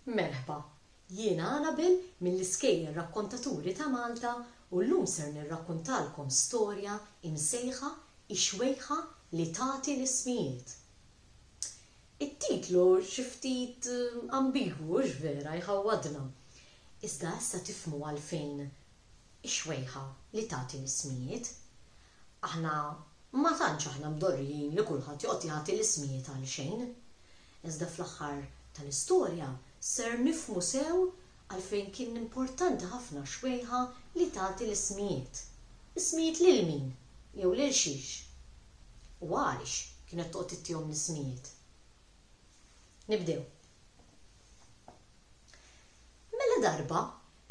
Merħba, jiena Anabel mill-Iskejjel Rakkontaturi ta' Malta u llum ser nirrakkuntalkom storja imsejħa Ix-xwejħa li tagħti l-ismijiet. It-titlu xi ftit ambigwu vera jħawwadna. Iżda issa tifhmu għalfejn ix-xwejħa li tagħti l-ismijiet. Aħna ma tantx aħna mdorrijin li kulħadd joqgħod jagħti l-ismijiet għal xejn. Iżda fl-aħħar tal-istorja ser nifhmu sew għalfejn kien importanti ħafna xwejħa li tagħti l-ismijiet. Ismijiet lil min jew lil xiex. U għaliex kienet toqgħod tittihom l-ismijiet. Nibdew. Mela darba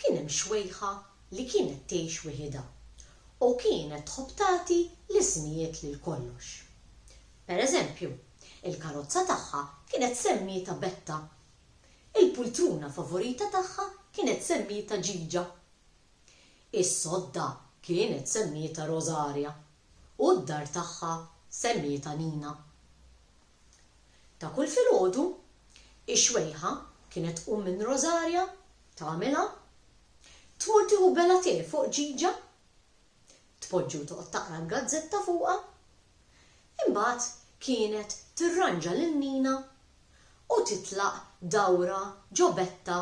kien hemm xwejħa li kienet tgħix weħida u kienet tħobb tagħti l-ismijiet lil kollox. Pereżempju, il-karozza tagħha kienet semmita Betta. Il-pultruna favorita tagħha kienet semmita Ġiġa. Is-sodda kienet semmita Rosaria u d-dar tagħha semmita Nina. Ta' kull filgħodu, ix-xwejħa kienet tqum minn Rosaria tagħmilha, tmur tieħu bela teh fuq Ġiġa, tpoġġi u toqgħod taqra l-gazzetta fuqha, imbagħad kienet tirranġa lil Nina u titlaq dawra ġo Betta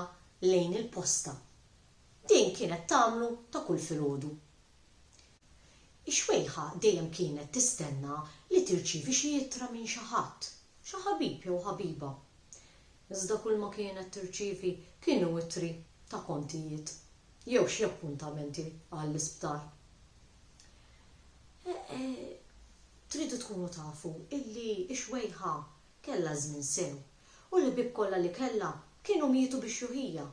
lejn il-posta. Din kienet tagħmlu ta' kull filgħodu. Ix-xwejħa dejjem kienet tistenna li tirċievi xi ittra minn xi ħadd, xi ħabib jew ħabiba. Iżda kull ma kienet tirċievi kienu ittri ta' kontijiet jew xi appuntamenti għall-isptar. Tridu tkunu tafu illi ix-xwejħa kellha żmien sew u l-ħbieb kollha li kellha kienu mietu bix-xuħija.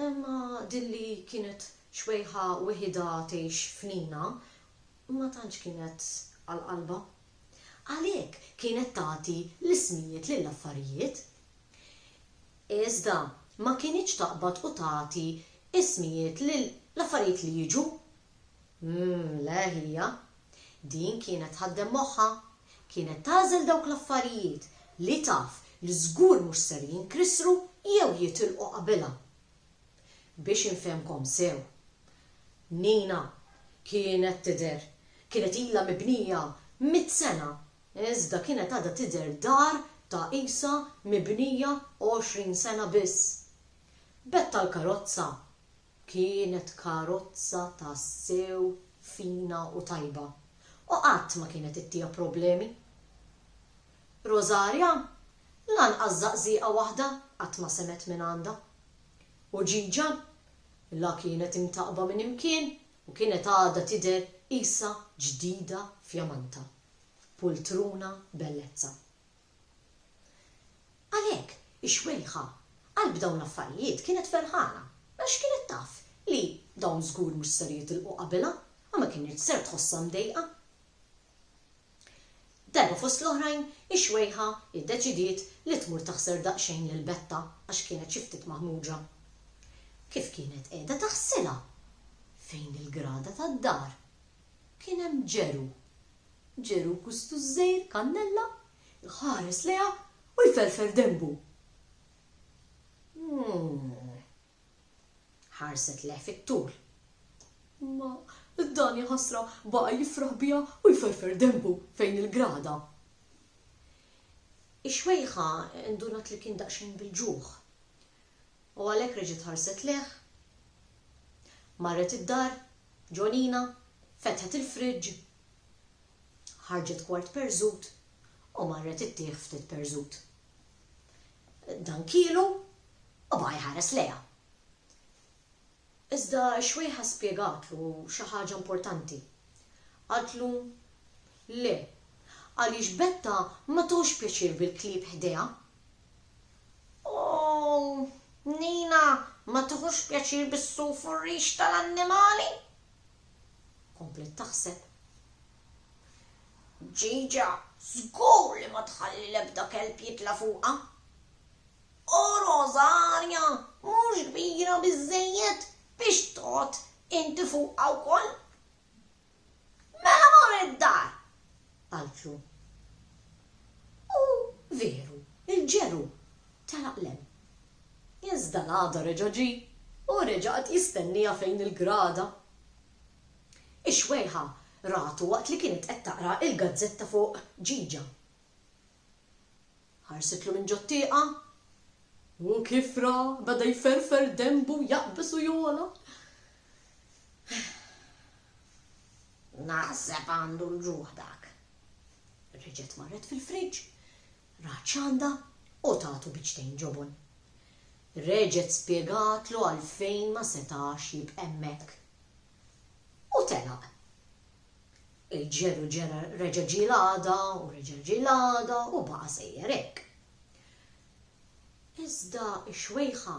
Imma din li kienet xwejħa weħida tgħix f'Nina ma tantx kienet għall-qalba. Għalhekk kienet tagħti l-ismijiet lill-affarijiet. Iżda ma kienitx taqbad u tagħti ismijiet lill-affarijiet li jiġu. Le hija. Din kienet ħaddem moħħha, kienet tagħżel dawk l-affarijiet li taf li żgur mhux ser jinkrisru jew jitilqu qabilha. Biex infehmkom sew, Nina kienet tidher, kienet ilha mibnija 100 sena, iżda kienet għadha tidher dar ta' qisha mibnija 20 sena biss. Betta l-karozza kienet karozza ta' sew fina u tajba. U qatt ma kienet ittija problemi. Rosaria lanqas żaqżieqa waħda qatt ma semet minn għandha. U Ġiġa la kienet imtaqba minn imkien u kienet għadha tidher qisha ġdida f'jamanta. Pultruna bellezza. Għalhekk ix-xwejħa qalb dawn l-affarijiet kienet ferħana għax kienet taf li dawn żgur mhux ser jitilqu qabilha, ma kienet ser tħossha mdejqa. Darba fost l-oħrajn, ix-xwejħa iddeċidiet li tmur taħser daqsxejn lil Betta għax kienet xi ftit maħmuġa. Kif kienet qiegħda taħsilha? Fejn il-grada tad-dar kien hemm ġeru. Ġeru kustu żgħir kannella, ħares leha u jferfer dembu. Ħarset leħ fit-tul. Ma id-dani ħasra baqa jifraħ biha u jferfer dembu fejn il-grada. Ix-xwejħa ndunat li kien daqsxejn bil-ġuħ. U għalhekk reġgħet ħarset leħ. Marret id-dar, ġo Nina, fetħet il-friġġ. Ħarġet kwart perżut u marret ittieħ ftit perżut. Dan kielu u baqa jħares leha. Iżda x-xwejħa spjegatlu xi ħaġa importanti. Għaltlu le, għaliex Betta ma tgħux pjaċir bil-klieb ħdejha. Oh, Nina, ma tgħux pjaċir bis-suf u r-rix tal-annimali? Komplet taħseb. Ġiġa, żgur li ma tħalli l-ebda kelb jitla fuqha. U Rosaria, mhux kbira biżżejjed biex toqgħod inti fuqha wkoll. Mela mor id-dar, qaltlu. U veru, il-ġeru telaq lem. Iżda l-għada reġa' ġie u reġa' qed jistennija fejn il-grada. Ix-xwejħa ratu waqt li kienet qed taqra il-gazzetta fuq Ġiġa. Ħarsitlu minn ġottieqa u kifra beda jferfer dembu jaqbes u jola. Naħseb għandu l-ġuħ dak. Reġgħet marret fil-friġġ, rat xanda u tagħtu biċtejn ġobon. Reġgħet spjegatlu għalfejn ma setax jibqa' hemmhekk. U telaq. Il-ġeru reġa' ġie l-għada u reġa' ġie l-għada u baqa' sejjer hekk. Iżda x-xwejħa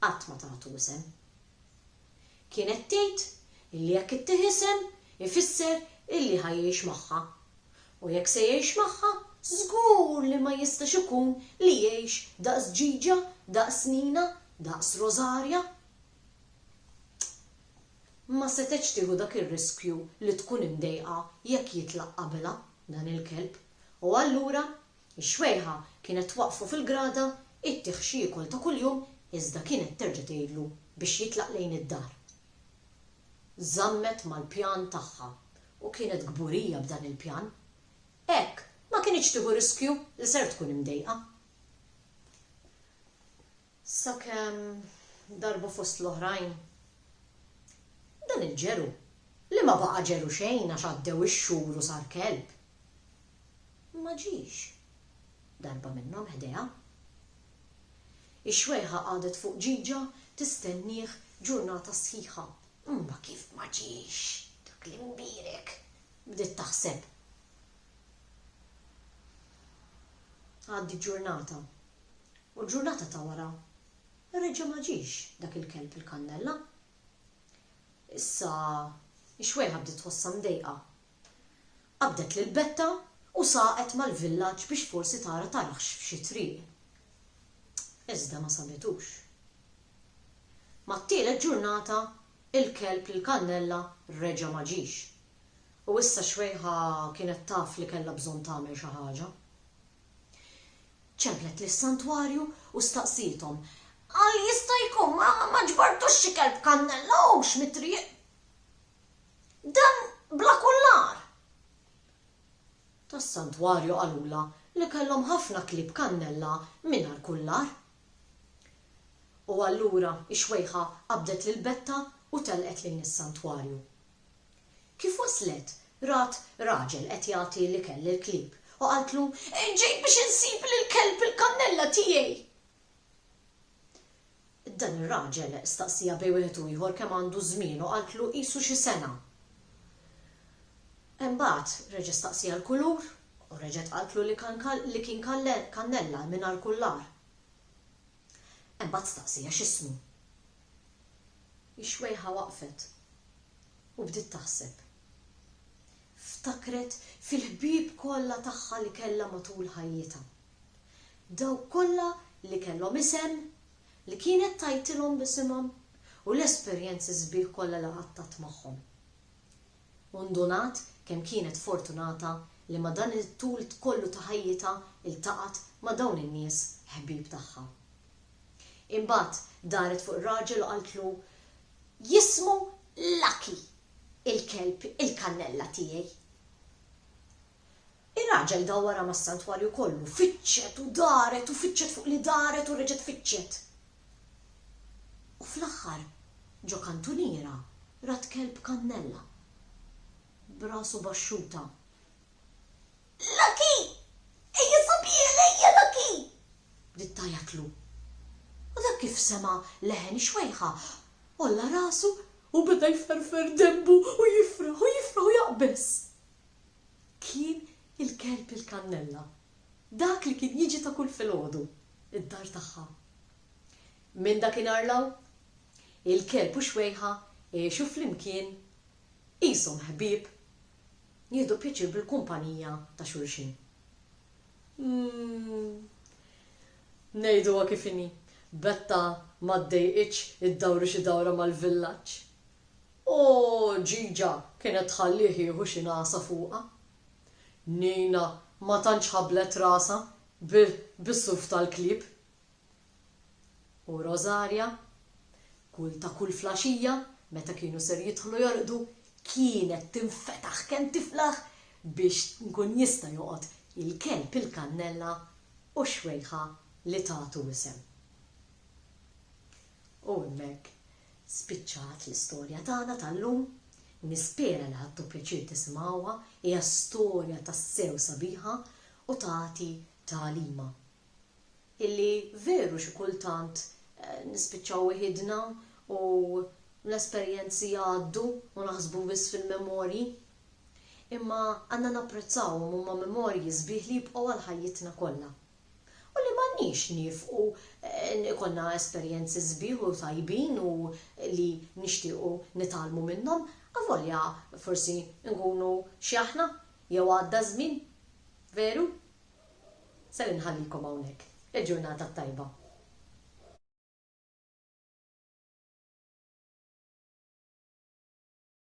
qatt ma tagħtu isem. Kienet tgħid illi jekk ittieħ isem ifisser illi ħajjiex magħha. U jekk se jgħix magħha, żgur li ma jistax ikun li jgħix daqs Ġiġa, daqs Nina, daqs Rożarja. Ma setgħetx tieħu dak ir-riskju li tkun imdejqa jekk jitlaq qabilha dan il-kelb. U allura x-xwejħa kienet twaqfu fil-grada ittieħ xi jiekol ta' kuljum iżda kienet terġa' tgħidlu biex jitlaq lejn id-dar. Żammet mal-pjan tagħha u kienet gburija b'dan il-pjan. Hekk ma kienx tieħu riskju li ser tkun imdejqa. Sakemm darba fost l-oħrajn dan il-ġeru li ma baqa' ġeru xejn għax għaddew ix-xhur u sar kelb. Ma ġiex. Darba minnhom ħdeha. Ix-xwejħa qadet fuq Ġiġa tistennieh ġurnata sħiħa. Ma kif ma ġiex dak li mbirek, bdiet taħseb. Għaddi ġurnata. U l-ġurnata ta' wara reġa' ma ġiex dak il-kelb il-kannella. Issa x-xwejħa bdiet tħossha mdejqa. Qabdet lill-betta u saqet mal-villaġġ biex forsi tara tarax f'xi triq. Iżda ma sabetux. Mat-tielet ġurnata il-kelb il-kannella reġa' ma ġiex. U issa xwejħa kienet taf li kellha bżonn tagħmel xi ħaġa. ċemplet lis-santwarju u staqsithom: "Għal jista' jkun ma ġbartux xi kelb kannella hux mit-triq? Dan bla kullar." Tas-santwarju qalula li kellhom ħafna klieb kannella mingħajr kullar. U allura x-xwejħa qabdet lill-betta u telqet lejn is-santwarju. Kif waslet, rat raġel qed jagħti l-ikel lill-klieb u qaltlu: "Ġejt biex insib lill-kelb il-kannella tiegħi." Dan ir-raġel staqsija bejn wieħed u ieħor kemm għandu żmien u qaltlu qisu xi sena. Imbagħad reġa' staqsija l-kulur u reġgħet qaltlu li kien kannella mingħajr kullar. Imbagħad staqsija x'ismu. Ix-xwejħa waqfet u bdiet taħseb. Ftakret fil-ħbieb kollha tagħha li kellha matul ħajjitha. Dawk kollha li kellhom isem, li kienet tajtilhom b'isimhom u l-esperjenzi sbieħ kollha li qattat magħhom. U ndunat kemm kienet fortunata li ma dan it-tul kollu ta' ħajjitha iltaqat ma' dawn in-nies ħbieb tagħha. Imbagħad daret fuq ir-raġel u qaltlu: "Jismu Lucky, il-kelb il-kannella tiegħi." Ir-raġel dawwara mas-santwarju kollu, fiċċet u daret u fiċċet fuq li daret u reġgħet fiċċet. U fl-aħħar ġo kantuniera rat kelb kannella b'rasu baxxuta. "Lucky! Ejja sabiħ ejja Lucky!" bdiet tajjatlu. U dak kif sema leħen xwejħa olla rasu u beda jferfer dembu u jifraħ u jaqbes. Kien il-kelb il-kannella, dak li kien jiġi ta' kull filgħodu id-dar tagħha. Minn dakinhar law, il-kelb u xwejħa għexu flimkien qishom ħbieb jieħdu pjaċir bil-kumpanija ta' xulxin. Ngħiduha kif inhi, betta ma ddejqitx iddawru xi dawra mal-villaġġ. O Ġiġa kienet tħallih jieħu xi nasa fuqha. Nina ma tantx ħablet rasa bis-suf tal-klieb. U Rosaria, kull flaxija, meta kienu ser jidħlu jorqdu, kienet tinfetaħ kemm tiflaħ biex nkun jista' joqgħod il-kelb il-kannella u xwejħa li tagħtu isem. U hemmhekk spiċċat l-istorja tagħna tal-lum. Nispera li ħadtu pjaċir tisimgħuha, hija storja tas-sew sabiħa u tagħti tagħlima. Illi veru xi kultant nispiċċaw wieħedna u l-esperjenzi jgħaddu u naħsbu biss fil-memorji, imma għandna napprezzawhom huma memorji sbieħ li jibqgħu għal ħajjitna kollha. U li m'għandniex nifqu ikollna esperjenzi sbieħ u tajbin u li nixtiequ nitalmu minnhom, avolja forsi nkunu xi aħna jew għadda żmien, veru? Se nħallikom hawnhekk. Il-ġurnata tajba.